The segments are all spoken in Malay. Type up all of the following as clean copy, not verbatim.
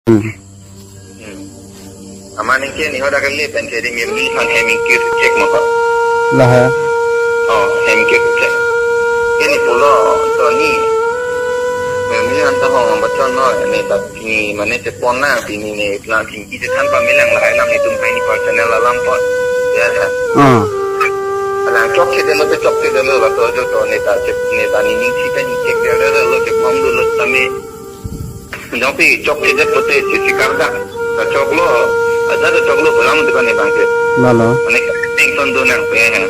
Amane ke ni hoda kali pen ke ding mi han heming ke check mo ko lah है hem ke check ke ni polo to ni mi an to hong bachon no ne ta ni mane te pon na ni ne plan king ki se than pa milang la lam ni tum pai ni personal la lam po ya ha alang chok ke de lo te chok ke de lo la to ne ta check ne ta ni ning si ta ni check de lo te pom do lo ta me Tapi chok ke de pote si karda ta chok lo ada तो चॉकलो बलाम दुकान है बांके लालो माने टिंग सन दो ना पे है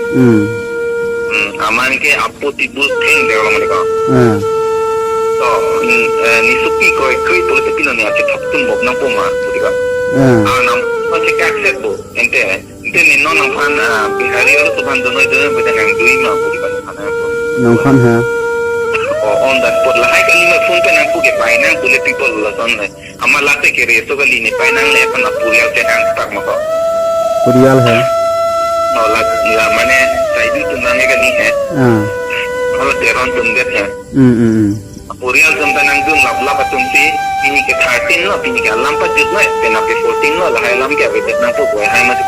अमान के आपो तिबु थिंग देवलो माने का तो निसुकी को कोई पुलिस पिनो ने आचे थपतुम बोक ना पोमा पुतिका नाम पचे कैक्सेट बो एंटे नि नो नम फान बिहारी और सुभान दोनो इधर बेटा नंग दुई मा पुतिका खाना नम फान है on that spot la hai kali me phone pe nang pu ke pai nang pule people la son le ama late ke re so kali ni pai nang le pan purial te hang tak ma ko पुरियाल है no la mane side tu nang kali hai hola teron tum de hai purial tum nang dum la patum si ini ke 13 no ini ke lam pa jut no pe na pe 14 no la hai lam ke ve nang pu ko hai ma ka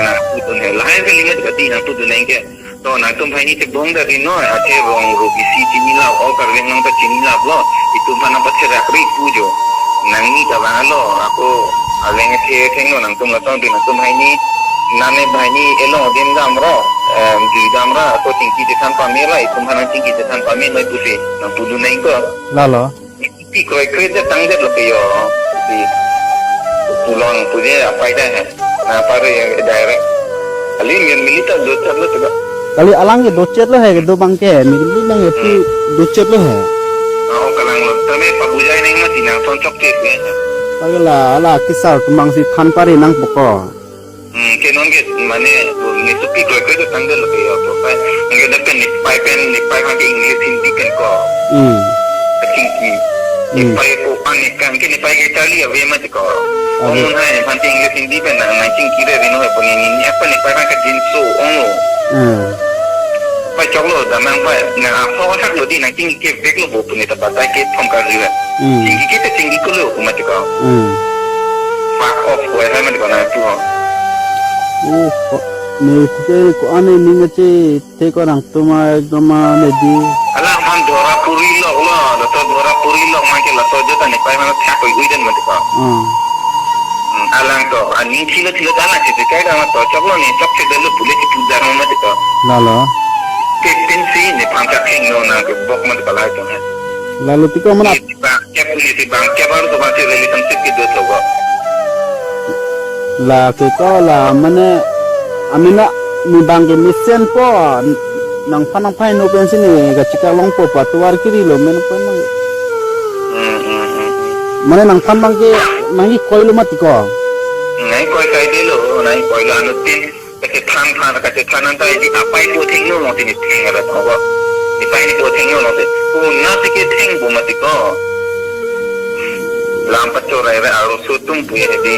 na pu tu ne la hai kali me ka ti nang tu nang ke तो ना तुम भाई नीचे Bong they know आते रोंग रोकी सी चीनी ला और कर रहे नंग तो चीनी ला blow itu mana pasti rakri pujo nangi tabalo aku alenge thengno nang tum la tong din tum hai ni nane bhai ni elo din damro ji damra to tingki de san pa mela tum hana tingki de san pa me noi pusi nang pudu nai ko लालो ti ko kre de tang de lo yo si pulong puje apa ida hai na pare direct ali milita do chalo to kali alang के दो चेत लो है दो बंग के मिली नंग ये दो चेत लो है kalang lo tame pabujai nang mati nang son chok te ke pagala ala kisar tumang si than pari nang poko ke non ke mane ni supi ko ko tang de lo ke yo to pa nge da pen ni pai ka ke english hindi kan ko ki ni pai ko an kan ke ni pai ke tali ave mat ko on hai pan english hindi pen nang chin ki re no ko ni apa ni pai ka jin so on pai chok lo da mang pai na so thak lo di nang ting ke vek lo bo puni ta ba ta ke thom ka ri la ting ki te ting ko lo ko ma ka fuck off ko hai ma ko na tu ho ne te ko ane ning che te ko nang tuma ekdom ne di ala man dora puri lo to dora puri lo ma ke la so jota ne pai ma thak ko guiden ma ka alang to ani thilo ta na che kai da ma to chok lo ni chok che de lo pule ki tu da ma ka लालो ke pensi ne pangka king no na ke bok ma ka la to hai lalu tiko mana क्या police bank क्या बार तो बात रिलेशनशिप की दो होगा la ke ko la mane amina ni bang ke misen po nang panang pai no pensi ni ga chika long po patuar kiri lo men po mane nang pan bang ke mangi koilo mati ko नहीं कोई कह दे लो नहीं कोई लो अनुतिन कैसे थान अंतर यदि अपाई को थिंग नो नोति नि थिंग अरे होगा इपाई नि को थिंग नो नोति वो ना तिके थिंग बो मति को लाम पचो रहे आरो सुतुम पुए यदि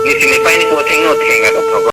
निसिनि पाई नि को थिंग नो थिंग अरे होगा